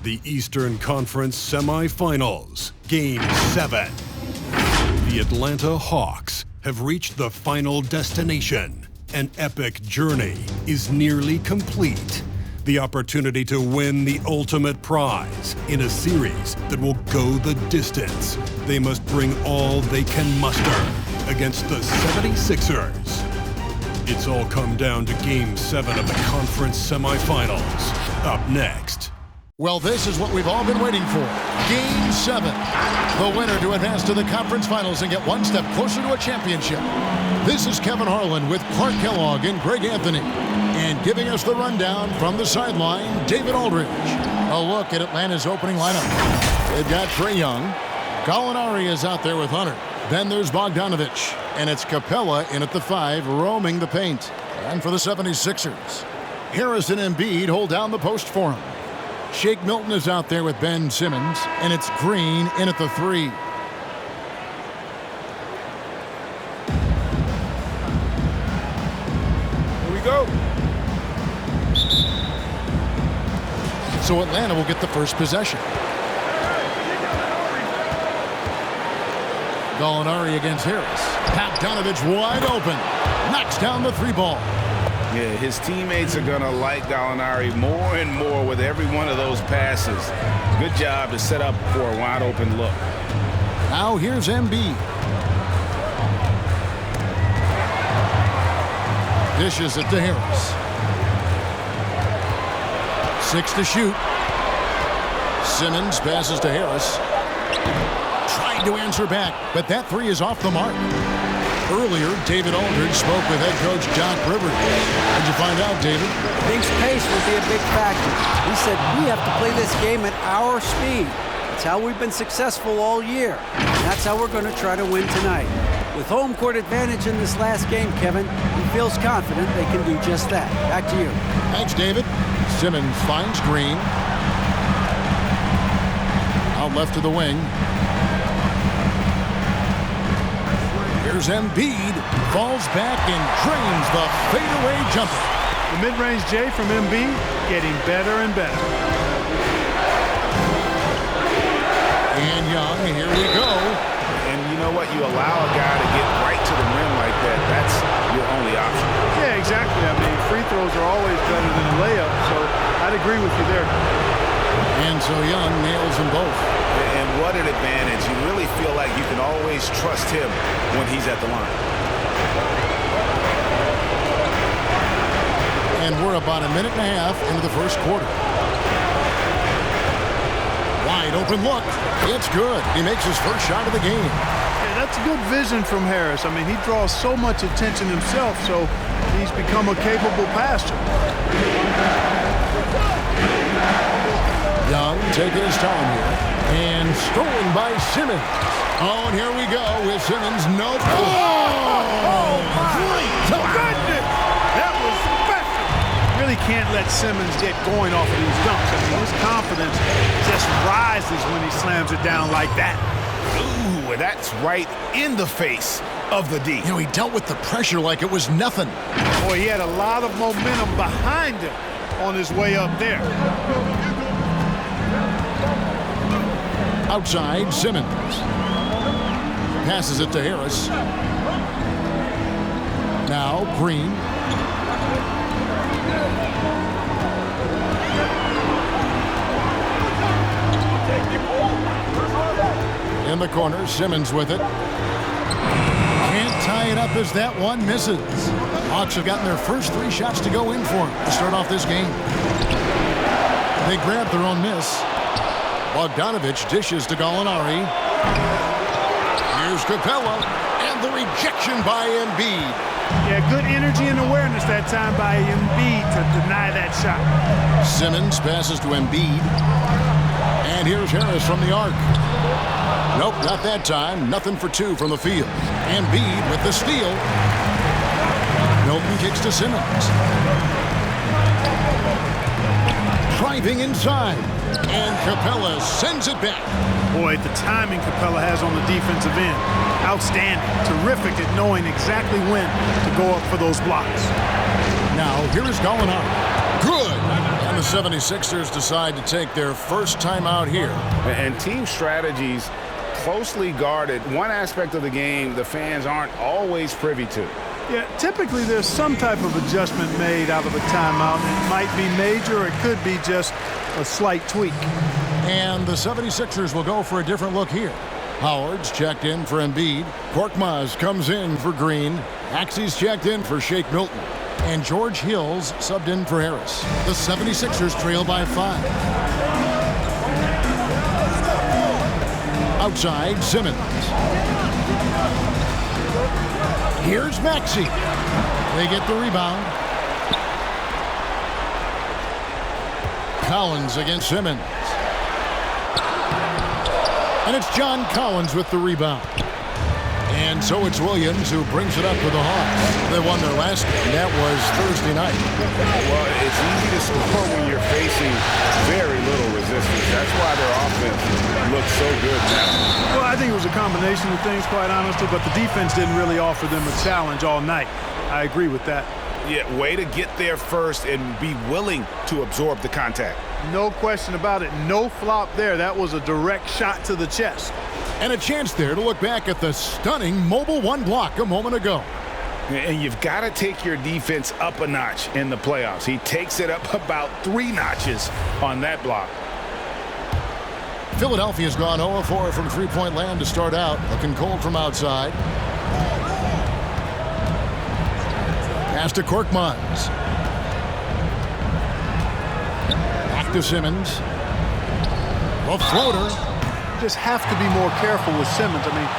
The Eastern Conference Semifinals, Game 7. The Atlanta Hawks have reached the final destination. An epic journey is nearly complete. The opportunity to win the ultimate prize in a series that will go the distance. They must bring all they can muster against the 76ers. It's all come down to Game 7 of the conference semifinals. Up next. Well, this is what we've all been waiting for. Game 7. The winner to advance to the conference finals and get one step closer to a championship. This is Kevin Harlan with Clark Kellogg and Greg Anthony. And giving us the rundown from the sideline, David Aldridge. A look at Atlanta's opening lineup. They've got Trae Young. Gallinari is out there with Hunter. Then there's Bogdanovic. And it's Capella in at the 5, roaming the paint. And for the 76ers, Harrison and Embiid hold down the post for him. Shake Milton is out there with Ben Simmons, and it's Green in at the 3. Here we go. So Atlanta will get the first possession. Gallinari against Harris. Bogdanovic wide open. Knocks down the 3 ball. Yeah, his teammates are going to like Gallinari more and more with every one of those passes. Good job to set up for a wide open look. Now here's Embiid. Dishes it to Harris. 6 to shoot. Simmons passes to Harris. Trying to answer back, but that 3 is off the mark. Earlier, David Aldridge spoke with head coach Doc Rivers. How'd you find out, David? Thinks pace will be a big factor. He said we have to play this game at our speed. It's how we've been successful all year. And that's how we're going to try to win tonight. With home court advantage in this last game, Kevin, he feels confident they can do just that. Back to you. Thanks, David. Simmons finds Green. Out left to the wing. Here's Embiid, falls back and drains the fadeaway jumper. The mid-range J from Embiid getting better and better. And Young, here we go. And you know what? You allow a guy to get right to the rim like that. That's your only option. Yeah, exactly. I mean, free throws are always better than a layup, so I'd agree with you there. And so Young nails them both. And what an advantage. You really feel like you can always trust him when he's at the line. And we're about a minute and a half into the first quarter. Wide open look. It's good. He makes his first shot of the game. Yeah, that's good vision from Harris. I mean, he draws so much attention himself, so he's become a capable passer. Young taking his time here. And stolen by Simmons. Oh, and here we go with Simmons. Nope. Oh, my goodness! That was special. Really can't let Simmons get going off of these dunks. I mean, his confidence just rises when he slams it down like that. Ooh, that's right in the face of the D. You know, he dealt with the pressure like it was nothing. Boy, he had a lot of momentum behind him on his way up there. Outside, Simmons. Passes it to Harris. Now, Green. In the corner, Simmons with it. Can't tie it up as that one misses. Hawks have gotten their first 3 shots to go in for him to start off this game. They grab their own miss. Bogdanovic dishes to Gallinari. Here's Capella, and the rejection by Embiid. Yeah, good energy and awareness that time by Embiid to deny that shot. Simmons passes to Embiid. And here's Harris from the arc. Nope, not that time. Nothing for 2 from the field. Embiid with the steal. Milton kicks to Simmons. Driving inside. And Capella sends it back. Boy, the timing Capella has on the defensive end. Outstanding. Terrific at knowing exactly when to go up for those blocks. Now, here is Gallinari. Good. And And the 76ers decide to take their first time out here. And team strategies closely guarded. One aspect of the game the fans aren't always privy to. Yeah, typically there's some type of adjustment made out of a timeout. It might be major, or it could be just a slight tweak. And the 76ers will go for a different look here. Howard's checked in for Embiid. Korkmaz comes in for Green. Axie's checked in for Shake Milton. And George Hill's subbed in for Harris. The 76ers trail by 5. Outside, Simmons. Here's Maxey. They get the rebound. Collins against Simmons. And it's John Collins with the rebound. And so it's Williams who brings it up for the Hawks. They won their last game. That was Thursday night. Well, it's easy to score when you're facing very little resistance. That's why their offense looks so good now. Well, I think it was a combination of things, quite honestly, but the defense didn't really offer them a challenge all night. I agree with that. Yeah, way to get there first and be willing to absorb the contact. No question about it. No flop there. That was a direct shot to the chest. And a chance there to look back at the stunning Mobile One block a moment ago. And you've got to take your defense up a notch in the playoffs. He takes it up about 3 notches on that block. Philadelphia's gone 0-4 from three-point land to start out. Looking cold from outside. Pass to Korkmaz. Back to Simmons. A floater. Just have to be more careful with Simmons. I mean,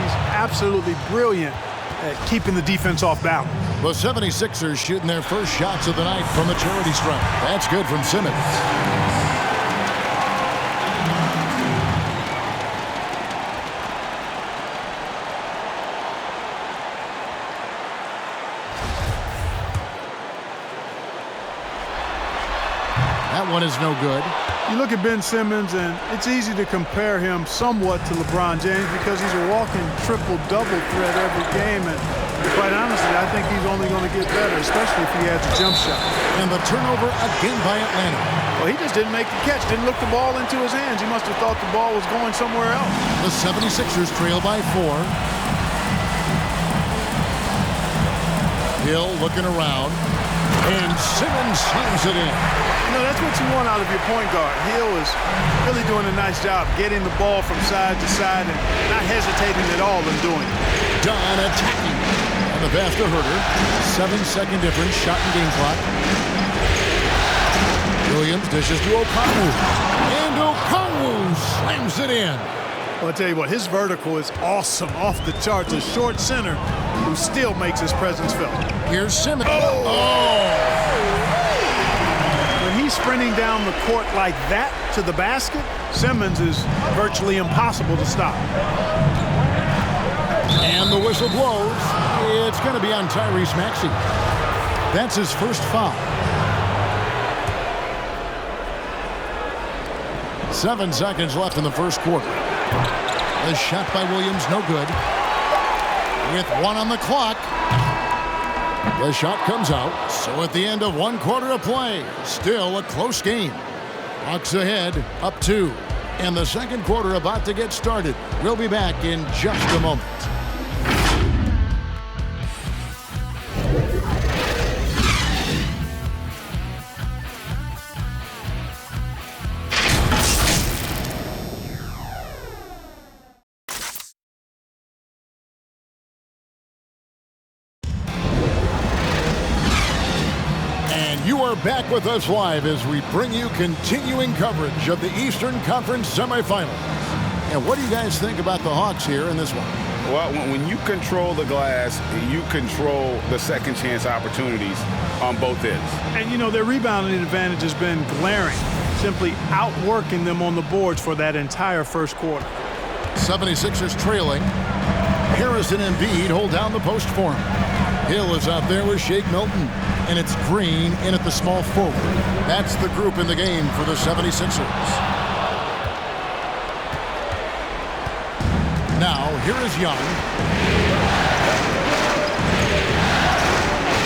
he's absolutely brilliant at keeping the defense off balance. The 76ers shooting their first shots of the night from the charity stripe. That's good from Simmons. That one is no good. You look at Ben Simmons, and it's easy to compare him somewhat to LeBron James because he's a walking triple-double threat every game. And quite honestly, I think he's only going to get better, especially if he adds a jump shot. And the turnover again by Atlanta. Well, he just didn't make the catch, didn't look the ball into his hands. He must have thought the ball was going somewhere else. The 76ers trail by 4. Hill looking around. And Simmons slams it in. You know, that's what you want out of your point guard. Hill is really doing a nice job getting the ball from side to side and not hesitating at all in doing it. Dunn attacking. And the pass to Herter. 7-second difference, shot and game clock. Williams dishes to Okongwu. And Okongwu slams it in. Well, I'll tell you what, his vertical is awesome, off the charts. A short center who still makes his presence felt. Here's Simmons. Oh! When he's sprinting down the court like that to the basket, Simmons is virtually impossible to stop. And the whistle blows. It's going to be on Tyrese Maxey. That's his first foul. 7 seconds left in the first quarter. The shot by Williams, no good. With 1 on the clock. The shot comes out. So at the end of 1 quarter of play, still a close game. Hawks ahead, up 2. And the second quarter about to get started. We'll be back in just a moment. Back with us live as we bring you continuing coverage of the Eastern Conference semifinals. And what do you guys think about the Hawks here in this one? Well, when you control the glass, you control the second chance opportunities on both ends. And, you know, their rebounding advantage has been glaring, simply outworking them on the boards for that entire first quarter. 76ers trailing. Harris and Embiid hold down the post for him. Hill is out there with Shake Milton. And it's Green in at the small forward. That's the group in the game for the 76ers. Now, here is Young.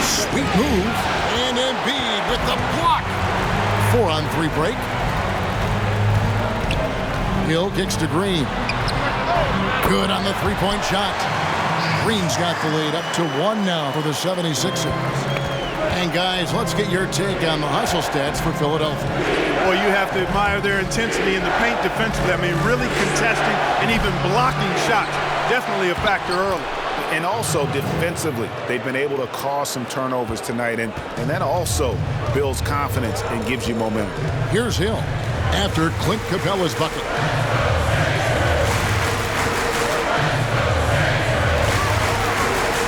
Sweet move. And Embiid with the block. 4-on-3 break. Hill kicks to Green. Good on the three-point shot. Green's got the lead up to 1 now for the 76ers. And guys, let's get your take on the hustle stats for Philadelphia. Well, you have to admire their intensity in the paint defensively. I mean, really contesting and even blocking shots. Definitely a factor early. And also defensively, they've been able to cause some turnovers tonight, and that also builds confidence and gives you momentum. Here's Hill after Clint Capella's bucket.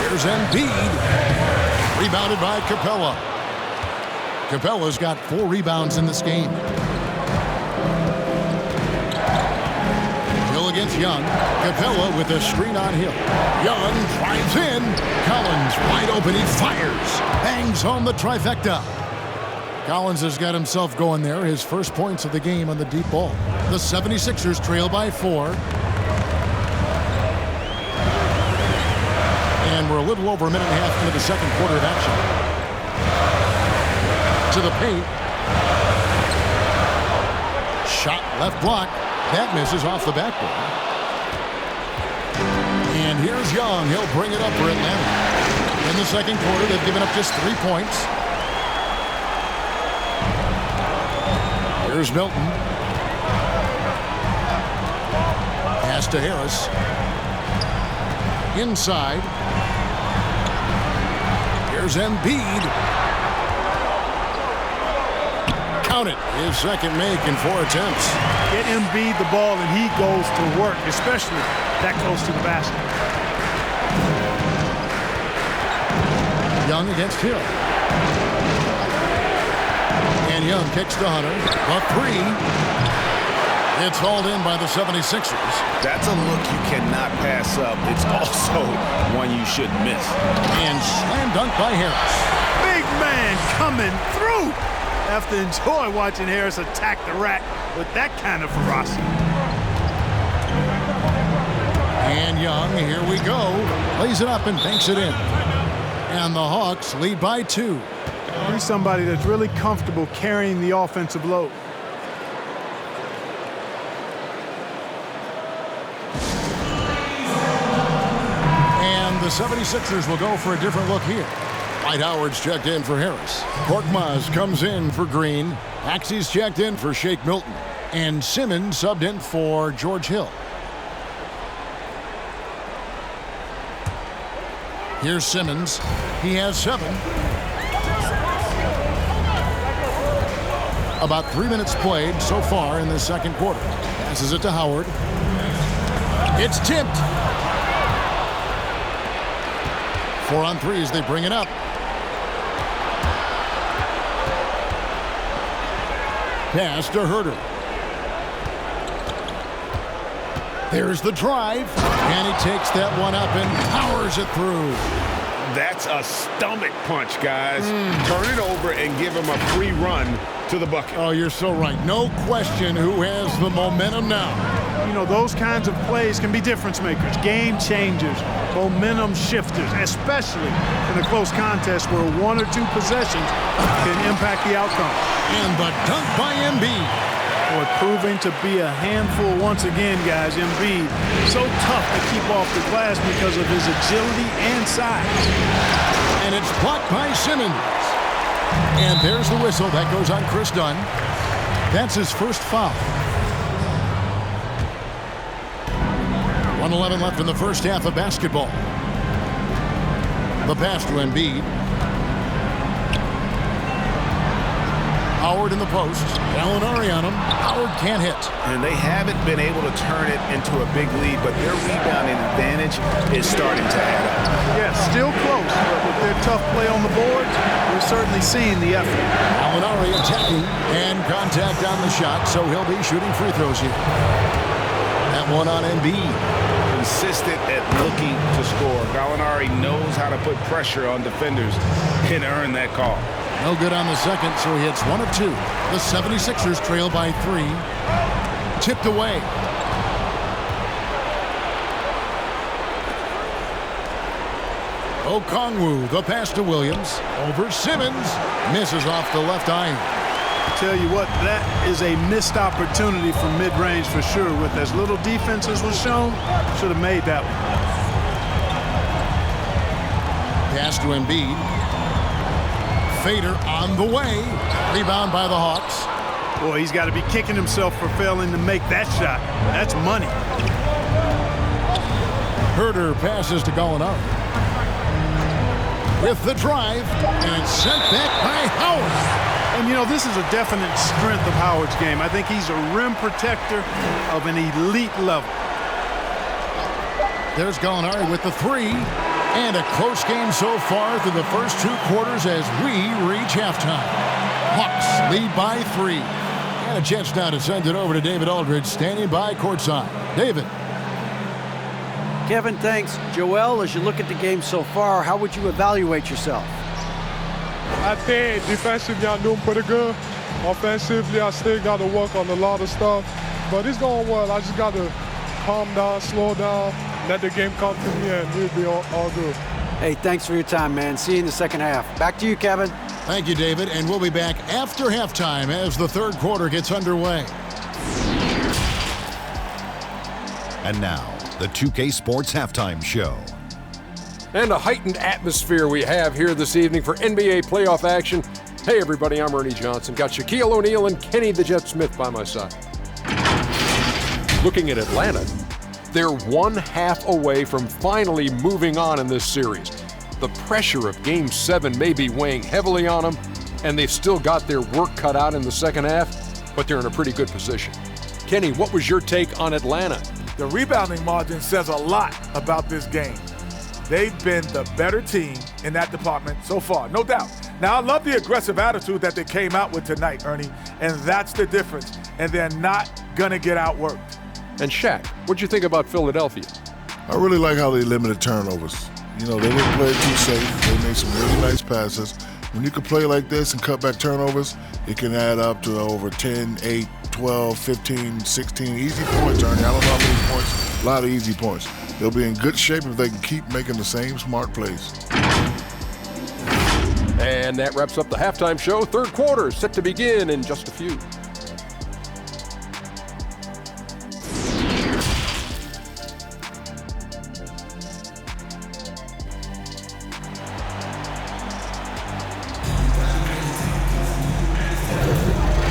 Here's Embiid. Rebounded by Capella. Capella's got 4 rebounds in this game. Hill against Young. Capella with a screen on Hill. Young drives in. Collins wide open. He fires. Bangs home the trifecta. Collins has got himself going there. His first points of the game on the deep ball. The 76ers trail by 4. And we're a little over a minute and a half into the second quarter of action. To the paint. Shot left block. That misses off the backboard. And here's Young. He'll bring it up for Atlanta. In the second quarter, they've given up just 3 points. Here's Milton. Pass to Harris. Inside. Here's Embiid. Count it. His second make in 4 attempts. Get Embiid the ball and he goes to work, especially that close to the basket. Young against Hill. And Young kicks to Hunter. A 3. It's hauled in by the 76ers. That's a look you cannot pass up. It's also one you shouldn't miss. And slam dunk by Harris. Big man coming through. I have to enjoy watching Harris attack the rack with that kind of ferocity. And Young, here we go. Lays it up and banks it in. And the Hawks lead by 2. He's somebody that's really comfortable carrying the offensive load. And the 76ers will go for a different look here. Dwight Howard's checked in for Harris. Korkmaz comes in for Green. Axie's checked in for Shake Milton. And Simmons subbed in for George Hill. Here's Simmons. He has 7. About 3 minutes played so far in the second quarter. Passes it to Howard. It's tipped. 4 on 3 as they bring it up. Pass to Herter. There's the drive. And he takes that one up and powers it through. That's a stomach punch, guys. Turn it over and give him a free run to the bucket. Oh, you're so right. No question who has the momentum now. You know, those kinds of plays can be difference makers, game changers, momentum shifters, especially in a close contest where 1 or 2 possessions can impact the outcome. And the dunk by Embiid. Boy, proving to be a handful once again, guys. Embiid, so tough to keep off the glass because of his agility and size. And it's blocked by Simmons. And there's the whistle. That goes on Chris Dunn. That's his first foul. 1:11 left in the first half of basketball. The pass to Embiid. Howard in the post. Gallinari on him. Howard can't hit. And they haven't been able to turn it into a big lead, but their rebounding advantage is starting to add up. Yeah, still close, but with their tough play on the boards, we're certainly seeing the effort. Gallinari attacking and contact on the shot, so he'll be shooting free throws here. That one on Embiid. Consistent at looking to score. Gallinari knows how to put pressure on defenders and earn that call. No good on the second, so he hits 1 of 2. The 76ers trail by 3. Tipped away. Okongwu, the pass to Williams. Over Simmons. Misses off the left iron. tell you what, that is a missed opportunity from mid-range for sure. With as little defense as was shown, should have made that one. Pass to Embiid. Fader on the way. Rebound by the Hawks. Boy, he's got to be kicking himself for failing to make that shot. That's money. Herter passes to Gallinari. With the drive, and it's sent back by Howard. And, you know, this is a definite strength of Howard's game. I think he's a rim protector of an elite level. There's Gallinari with the three. And a close game so far through the first 2 quarters as we reach halftime. Hawks lead by 3. And a chance now to send it over to David Aldridge, standing by courtside. David. Kevin, thanks. Joel, as you look at the game so far, how would you evaluate yourself? I think defensively I'm doing pretty good. Offensively, I still got to work on a lot of stuff. But it's going well. I just got to calm down, slow down, let the game come to me, and we'll be all good. Hey, thanks for your time, man. See you in the second half. Back to you, Kevin. Thank you, David. And we'll be back after halftime as the third quarter gets underway. And now, the 2K Sports Halftime Show. And a heightened atmosphere we have here this evening for NBA playoff action. Hey, everybody, I'm Ernie Johnson. Got Shaquille O'Neal and Kenny the Jet Smith by my side. Looking at Atlanta, they're 1/2 away from finally moving on in this series. The pressure of Game 7 may be weighing heavily on them, and they've still got their work cut out in the second half, but they're in a pretty good position. Kenny, what was your take on Atlanta? The rebounding margin says a lot about this game. They've been the better team in that department so far, no doubt. Now, I love the aggressive attitude that they came out with tonight, Ernie, and that's the difference. And they're not going to get outworked. And Shaq, what'd you think about Philadelphia? I really like how they limited turnovers. You know, they didn't play it too safe. They made some really nice passes. When you can play like this and cut back turnovers, it can add up to over 10, 8, 12, 15, 16 easy points, Ernie. I don't know how many points. A lot of easy points. They'll be in good shape if they can keep making the same smart plays. And that wraps up the halftime show. Third quarter set to begin in just a few.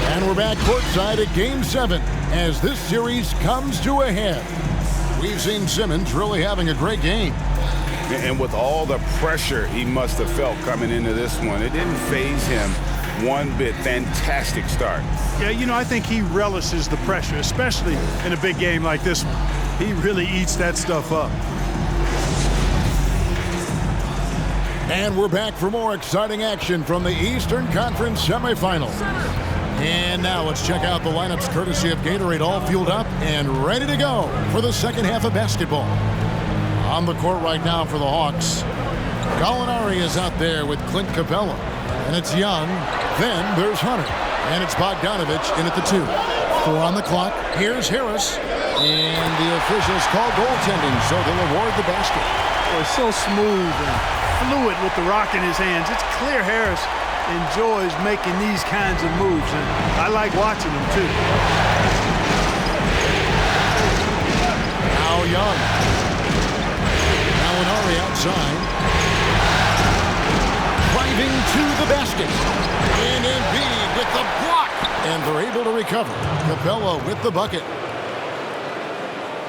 And we're back courtside at Game 7 as this series comes to a head. We've seen Simmons really having a great game. And with all the pressure he must have felt coming into this one, it didn't faze him one bit. Fantastic start. Yeah, you know, I think he relishes the pressure, especially in a big game like this one. He really eats that stuff up. And we're back for more exciting action from the Eastern Conference semifinals. And now let's check out the lineups courtesy of Gatorade, all fueled up and ready to go for the second half of basketball. On the court right now for the Hawks, Gallinari is out there with Clint Capella. And it's Young. Then there's Hunter. And it's Bogdanovich in at the 2. 4 on the clock. Here's Harris. And the officials call goaltending, so they'll award the basket. Well, it's so smooth and fluid with the rock in his hands. It's clear Harris enjoys making these kinds of moves, and I like watching him too. Now Young. Gallinari outside. Driving to the basket. And Embiid with the block. And they're able to recover. Capella with the bucket.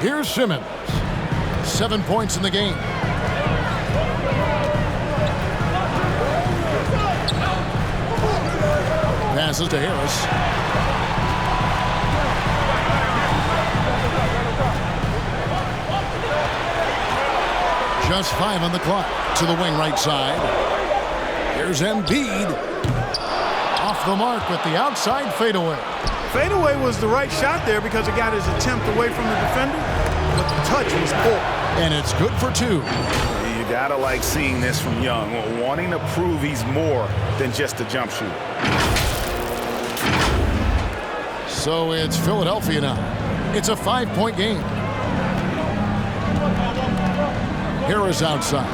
Here's Simmons. 7 points in the game. Passes to Harris. Just 5 on the clock. To the wing right side. Here's Embiid. Off the mark with the outside fadeaway. Fadeaway was the right shot there because it got his attempt away from the defender, but the touch was poor. And it's good for 2. You gotta like seeing this from Young, wanting to prove he's more than just a jump shooter. So it's Philadelphia now. It's a 5-point game. Harris outside.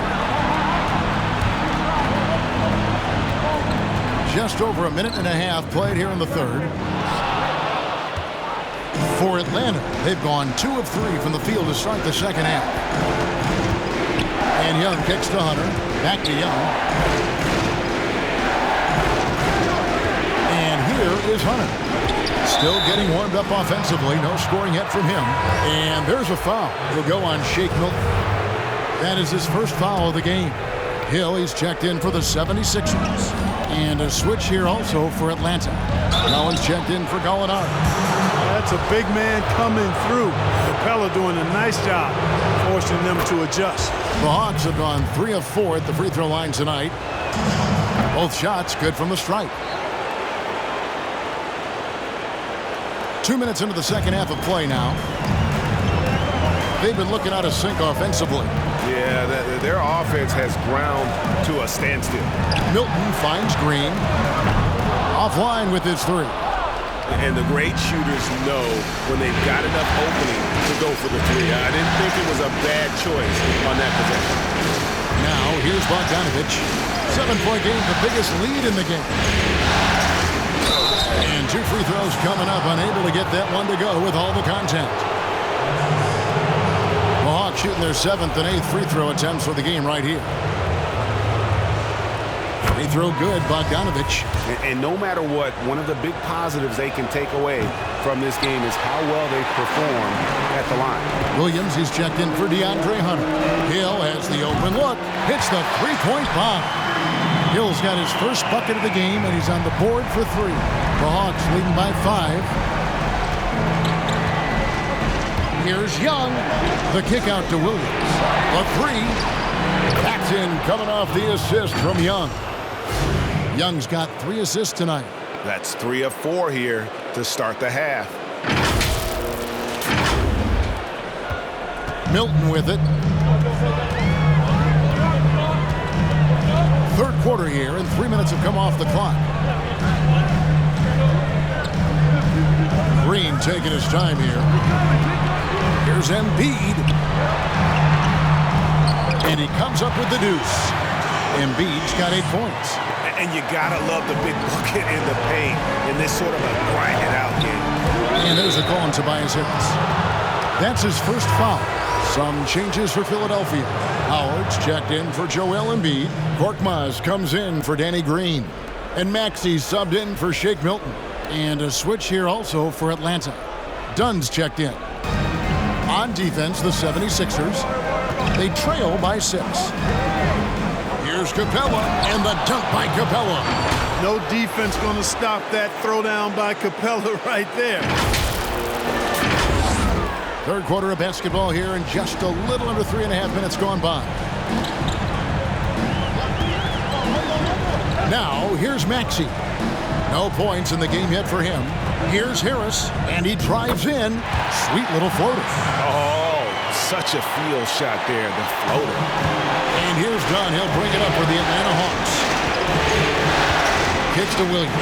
Just over a minute and a half played here in the third. For Atlanta, they've gone 2 of 3 from the field to start the second half. And Young kicks to Hunter. Back to Young. And here is Hunter. Still getting warmed up offensively. No scoring yet from him. And there's a foul. He'll go on Shake Milton. That is his first foul of the game. Hill, he's checked in for the 76ers. And a switch here also for Atlanta. Now he's checked in for Gallinari. That's a big man coming through. Capella doing a nice job forcing them to adjust. The Hawks have gone 3 of 4 at the free throw line tonight. Both shots good from the stripe. 2 minutes into the second half of play now. They've been looking out of sync offensively. Yeah, their offense has ground to a standstill. Milton finds Green. Offline with his 3. And the great shooters know when they've got enough opening to go for the 3. I didn't think it was a bad choice on that possession. Now, here's Bogdanovich. 7-point game, the biggest lead in the game. And 2 free throws coming up, unable to get that one to go with all the contact. The Hawks shooting their 7th and 8th free throw attempts for the game right here. Free throw good, Bogdanovich. And no matter what, one of the big positives they can take away from this game is how well they perform at the line. Williams, he's checked in for DeAndre Hunter. Hill has the open look, hits the 3-point bomb. Hill's got his first bucket of the game, and he's on the board for 3. The Hawks leading by 5. Here's Young. The kick out to Williams. A 3. That's in, coming off the assist from Young. Young's got 3 assists tonight. That's 3 of 4 here to start the half. Milton with it. Third quarter here, and 3 minutes have come off the clock. Green taking his time here. Here's Embiid. And he comes up with the deuce. Embiid's got 8 points. And you gotta love the big bucket in the paint in this sort of a grind-it-out game. And there's a call on Tobias Harris. That's his first foul. Some changes for Philadelphia. Howard's checked in for Joel Embiid. Korkmaz comes in for Danny Green. And Maxey's subbed in for Shake Milton. And a switch here also for Atlanta. Dunn's checked in. On defense, the 76ers. They trail by 6. Here's Capella, and the dunk by Capella. No defense going to stop that throwdown by Capella right there. Third quarter of basketball here, and just a little under 3.5 minutes gone by. Now, here's Maxey. No points in the game yet for him. Here's Harris, and he drives in. Sweet little floater. Oh, such a field shot there, the floater. And here's Dunn. He'll bring it up for the Atlanta Hawks. Kicks to Williams.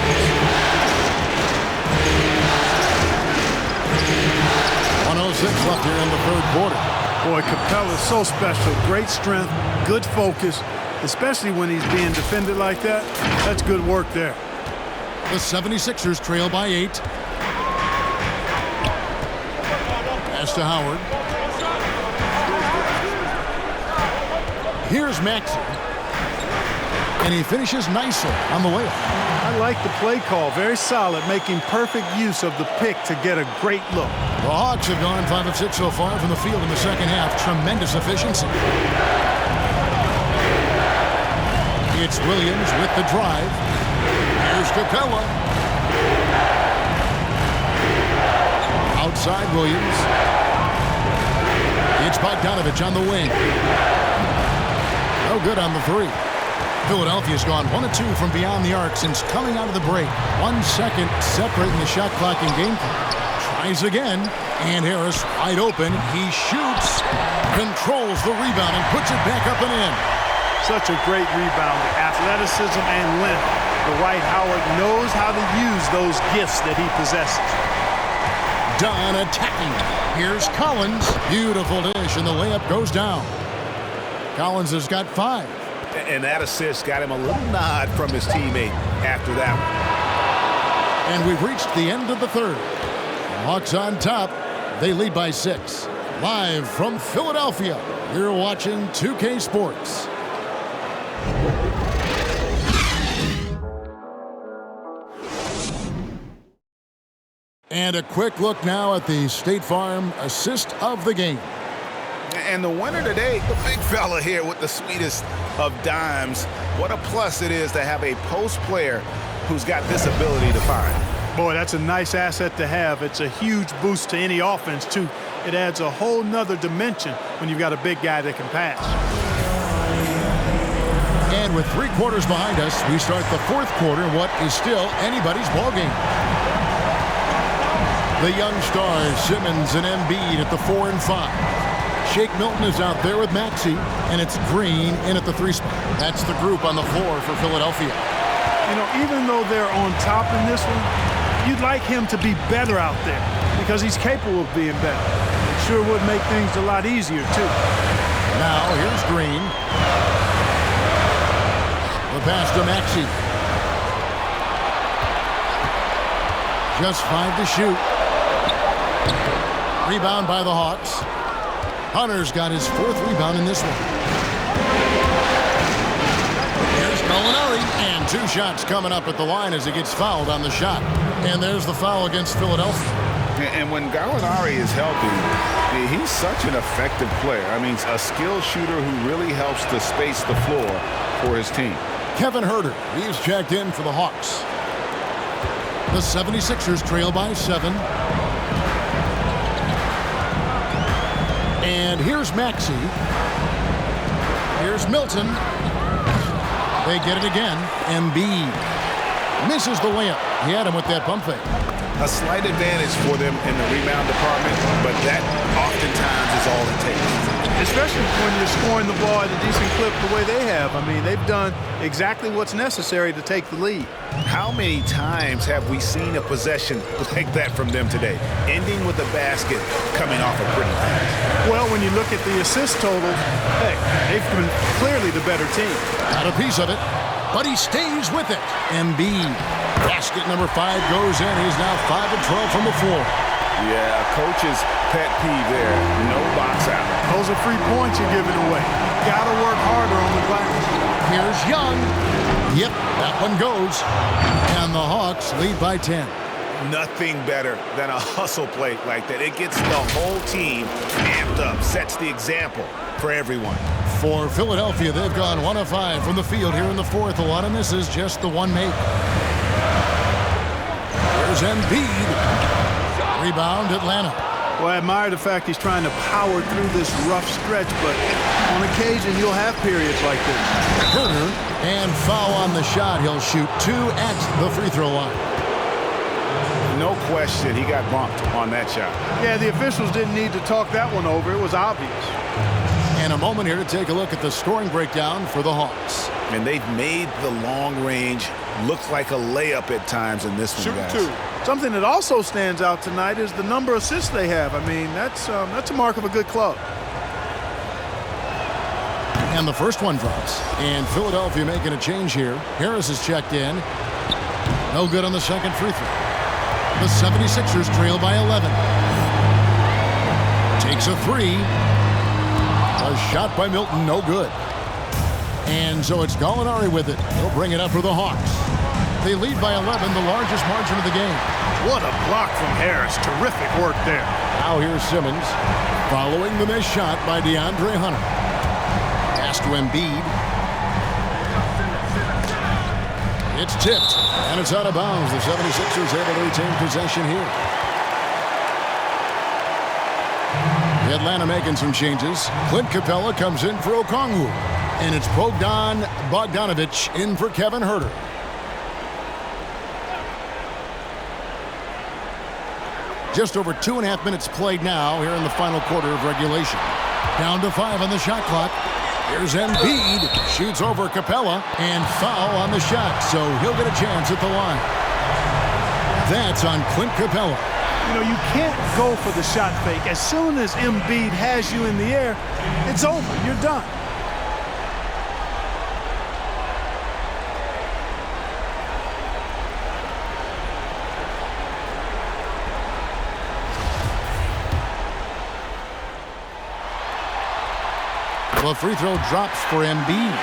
1:06 left here in the third quarter. Boy, Capella's so special. Great strength, good focus, especially when he's being defended like that. That's good work there. The 76ers trail by 8. Pass to Howard. Here's Maxey. And he finishes nicely on the layup. I like the play call. Very solid, making perfect use of the pick to get a great look. The Hawks have gone 5 of 6 so far from the field in the second half. Tremendous efficiency. It's Williams with the drive. Here's Capella. Outside Williams. It's Bogdanovich on the wing. No good on the 3. Philadelphia's gone 1 of 2 from beyond the arc since coming out of the break. 1 second separating the shot clock and game clock. Tries again, and Harris wide open. He shoots, controls the rebound, and puts it back up and in. Such a great rebound. Athleticism and length. Dwight Howard knows how to use those gifts that he possesses. Dunn attacking. Here's Collins. Beautiful dish, and the layup goes down. Collins has got 5. And that assist got him a little nod from his teammate after that one. And we've reached the end of the third. Hawks on top. They lead by 6. Live from Philadelphia, you're watching 2K Sports. And a quick look now at the State Farm assist of the game. And the winner today, the big fella here with the sweetest of dimes. What a plus it is to have a post player who's got this ability to find. Boy, that's a nice asset to have. It's a huge boost to any offense, too. It adds a whole nother dimension when you've got a big guy that can pass. And with 3 quarters behind us, we start the 4th quarter in what is still anybody's ballgame. The young stars, Simmons and Embiid at the 4 and 5. Shake Milton is out there with Maxey, and it's Green in at the 3 spot. That's the group on the floor for Philadelphia. You know, even though they're on top in this one, you'd like him to be better out there because he's capable of being better. It sure would make things a lot easier, too. Now, here's Green. The pass to Maxey. Just 5 to shoot. Rebound by the Hawks. Hunter's got his 4th rebound in this one. Here's Gallinari, and 2 shots coming up at the line as he gets fouled on the shot. And there's the foul against Philadelphia. And when Gallinari is healthy, he's such an effective player. I mean, a skilled shooter who really helps to space the floor for his team. Kevin Huerter, he's checked in for the Hawks. The 76ers trail by 7. And here's Maxey. Here's Milton. They get it again. Embiid misses the layup. He had him with that pump fake. A slight advantage for them in the rebound department, but that oftentimes is all it takes. Especially when you're scoring the ball at a decent clip the way they have. I mean, they've done exactly what's necessary to take the lead. How many times have we seen a possession like that from them today, ending with a basket coming off a pretty pass? Well, when you look at the assist total, hey, they've been clearly the better team. Got a piece of it, but he stays with it. Embiid. Basket number 5 goes in. He's now 5 of 12 from the floor. Yeah, coach's pet peeve there. No box out. Those are free points you're giving away. Gotta work harder on the glass. Here's Young. Yep, that one goes. And the Hawks lead by 10. Nothing better than a hustle play like that. It gets the whole team amped up, sets the example for everyone. For Philadelphia, they've gone 1 of 5 from the field here in the 4th. A lot of misses, just the 1 make. There's Embiid. Rebound, Atlanta. Well, I admire the fact he's trying to power through this rough stretch, but on occasion you'll have periods like this. Huerter, and foul on the shot. He'll shoot 2 at the free throw line. No question, he got bumped on that shot. Yeah, the officials didn't need to talk that one over. It was obvious. And a moment here to take a look at the scoring breakdown for the Hawks. And they've made the long range look like a layup at times in this one, guys. 2. Something that also stands out tonight is the number of assists they have. I mean, that's a mark of a good club. And the first one drops. And Philadelphia making a change here. Harris is checked in. No good on the second free throw. The 76ers trail by 11. Takes a 3. A shot by Milton, no good. And so it's Gallinari with it. He'll bring it up for the Hawks. They lead by 11, the largest margin of the game. What a block from Harris. Terrific work there. Now here's Simmons following the missed shot by DeAndre Hunter. Pass to Embiid. It's tipped, and it's out of bounds. The 76ers able to retain possession here. Atlanta making some changes. Clint Capella comes in for Okongwu. And it's Bogdan Bogdanovic in for Kevin Huerter. Just over 2.5 minutes played now here in the final quarter of regulation. Down to 5 on the shot clock. Here's Embiid. Shoots over Capella and foul on the shot. So he'll get a chance at the line. That's on Clint Capella. You know, you can't go for the shot fake. As soon as Embiid has you in the air, it's over. You're done. The free throw drops for Embiid.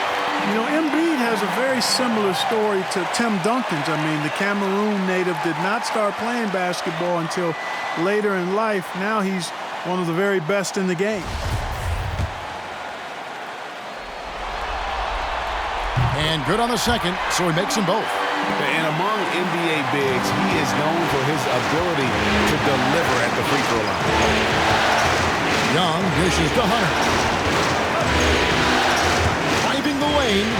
You know, Embiid has a very similar story to Tim Duncan's. I mean, the Cameroon native did not start playing basketball until later in life. Now he's one of the very best in the game. And good on the second, so he makes them both. And among NBA bigs, he is known for his ability to deliver at the free throw line. Young dishes to Hunter. Driving the lane.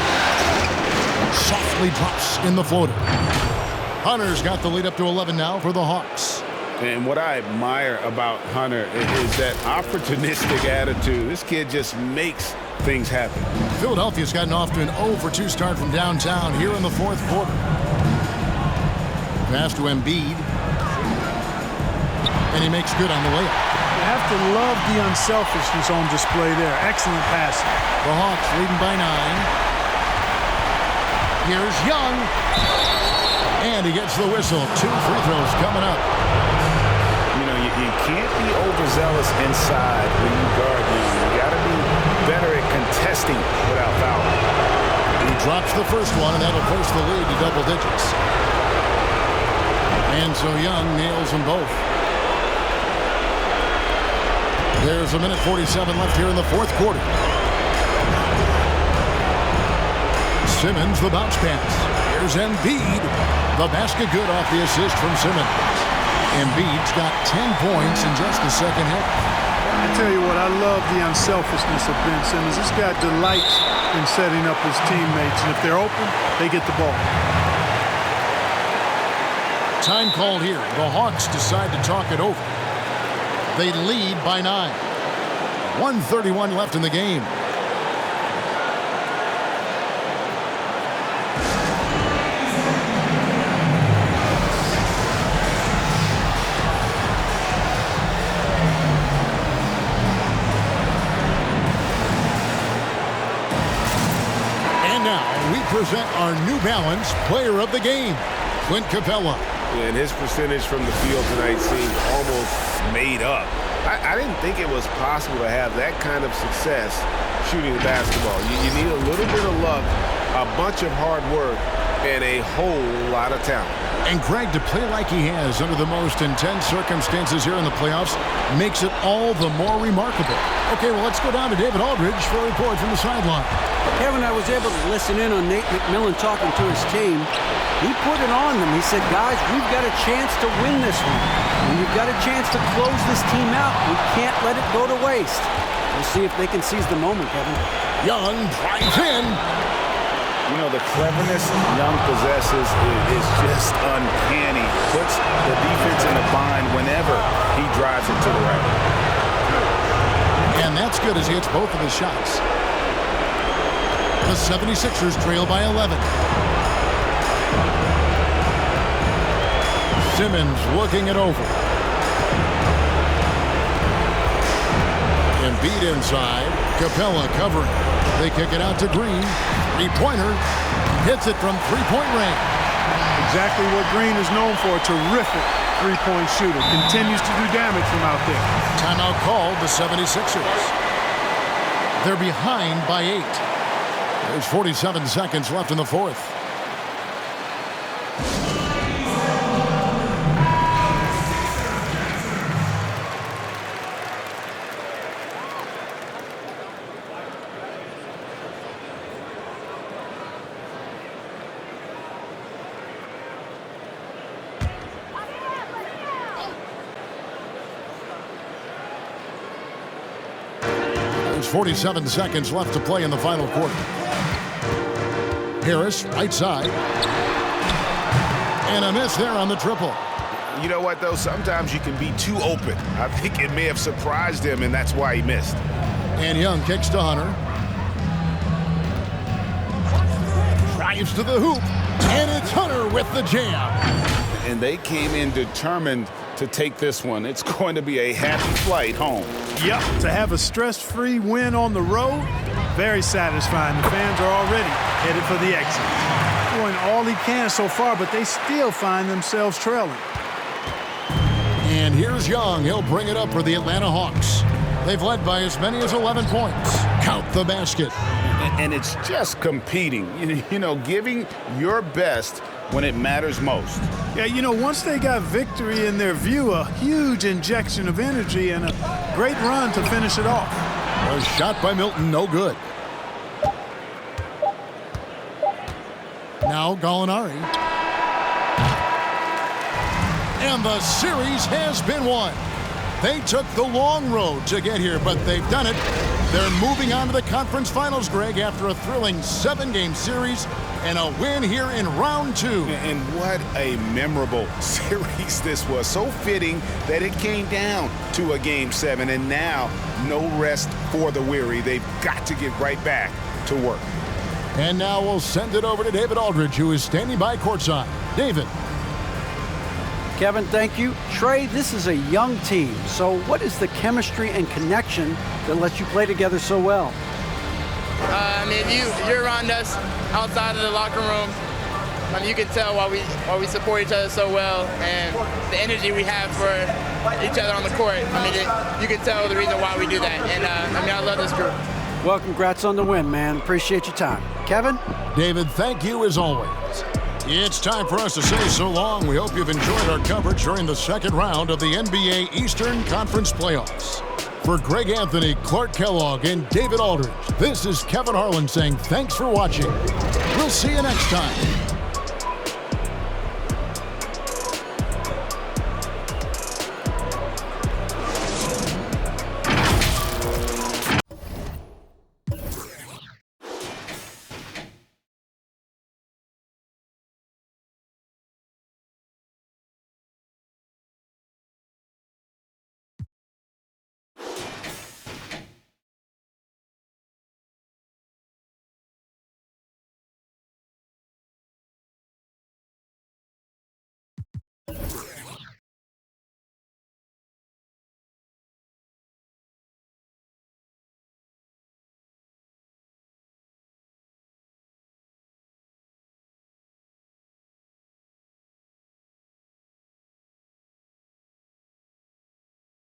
Softly drops in the floater. Hunter's got the lead up to 11 now for the Hawks. And what I admire about Hunter is that opportunistic attitude. This kid just makes things happen. Philadelphia's gotten off to an 0-for-2 start from downtown here in the fourth quarter. Pass to Embiid. And he makes good on the layup. You have to love the unselfishness on display there. Excellent passing. The Hawks leading by 9. Here's Young. And he gets the whistle. 2 free throws coming up. You know, you can't be overzealous inside when you guard him. You got to be better at contesting without fouling. He drops the first one, and that'll push the lead to double digits. And so Young nails them both. There's a minute 47 left here in the fourth quarter. Simmons, the bounce pass. Here's Embiid. The basket good off the assist from Simmons. Embiid's got 10 points in just the second half. I tell you what, I love the unselfishness of Ben Simmons. This guy delights in setting up his teammates, and if they're open, they get the ball. Time called here. The Hawks decide to talk it over. They lead by 9. 1:31 left in the game. And now we present our New Balance Player of the Game, Clint Capella. And his percentage from the field tonight seemed almost made up. I didn't think it was possible to have that kind of success shooting the basketball. You need a little bit of luck, a bunch of hard work, and a whole lot of talent. And Greg, to play like he has under the most intense circumstances here in the playoffs makes it all the more remarkable. Okay, well, let's go down to David Aldridge for a report from the sideline. Kevin, I was able to listen in on Nate McMillan talking to his team. He put it on them. He said, guys, we've got a chance to win this one. And you've got a chance to close this team out. We can't let it go to waste. We'll see if they can seize the moment, Kevin. Young drives in. You know, the cleverness Young possesses is just uncanny. Puts the defense in a bind whenever he drives it to the right. And that's good as he hits both of his shots. The 76ers trail by 11. Simmons looking it over. Embiid inside. Capella covering. They kick it out to Green. Three-pointer. Hits it from three-point range. Exactly what Green is known for. A terrific three-point shooter. Continues to do damage from out there. Timeout called the 76ers. They're behind by 8. There's 47 seconds left in the fourth. There's 47 seconds left to play in the final quarter. Harris, right side. And a miss there on the triple. You know what, though? Sometimes you can be too open. I think it may have surprised him, and that's why he missed. And Young kicks to Hunter. Drives to the hoop. And it's Hunter with the jam. And they came in determined to take this one. It's going to be a happy flight home. Yep, to have a stress-free win on the road, very satisfying. The fans are already headed for the exit. Doing all he can so far, but they still find themselves trailing. And here's Young. He'll bring it up for the Atlanta Hawks. They've led by as many as 11 points. count the basket. And it's just competing, you know, giving your best when it matters most. Yeah, you know, once they got victory in their view, a huge injection of energy and a great run to finish it off. A shot by Milton, no good. Now Gallinari. And the series has been won. They took the long road to get here, but they've done it. They're moving on to the conference finals, Greg, after a thrilling 7-game series and a win here in round 2. And what a memorable series this was. So fitting that it came down to a Game 7, and now no rest for the weary. They've got to get right back to work. And now we'll send it over to David Aldridge, who is standing by courtside. David. Kevin, thank you. Trey, this is a young team, so what is the chemistry and connection that lets you play together so well? I mean, you're around us outside of the locker room. I mean, you can tell why we support each other so well, and the energy we have for each other on the court. I mean, you can tell the reason why we do that, and I mean, I love this group. Well, congrats on the win, man. Appreciate your time. Kevin? David, thank you as always. It's time for us to say so long. We hope you've enjoyed our coverage during the second round of the NBA Eastern Conference Playoffs. For Greg Anthony, Clark Kellogg, and David Aldridge, this is Kevin Harlan saying thanks for watching. We'll see you next time.